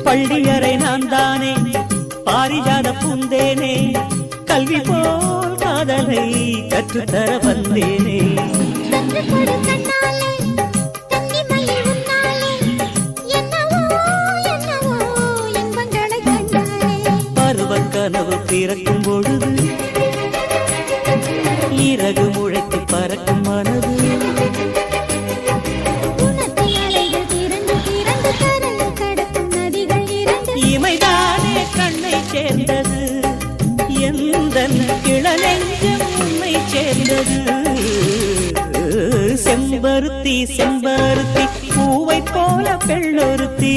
பள்ளியறை நான் தானே பாரிஜாத பூந்தேனே கல்வி போல் காதலை கற்றுத்தர வந்தேனே பருவ கனவு பிறக்கும் பொழுது இறகு முளைத்து பறக்கும் மனது இமைதானே கண்ணை சேர்ந்தது எந்த கிளநெஞ்சம் உன்னை சேர்ந்தது செம்பருத்தி செம்பருத்தி பூவை போல பெள்ளொருத்தி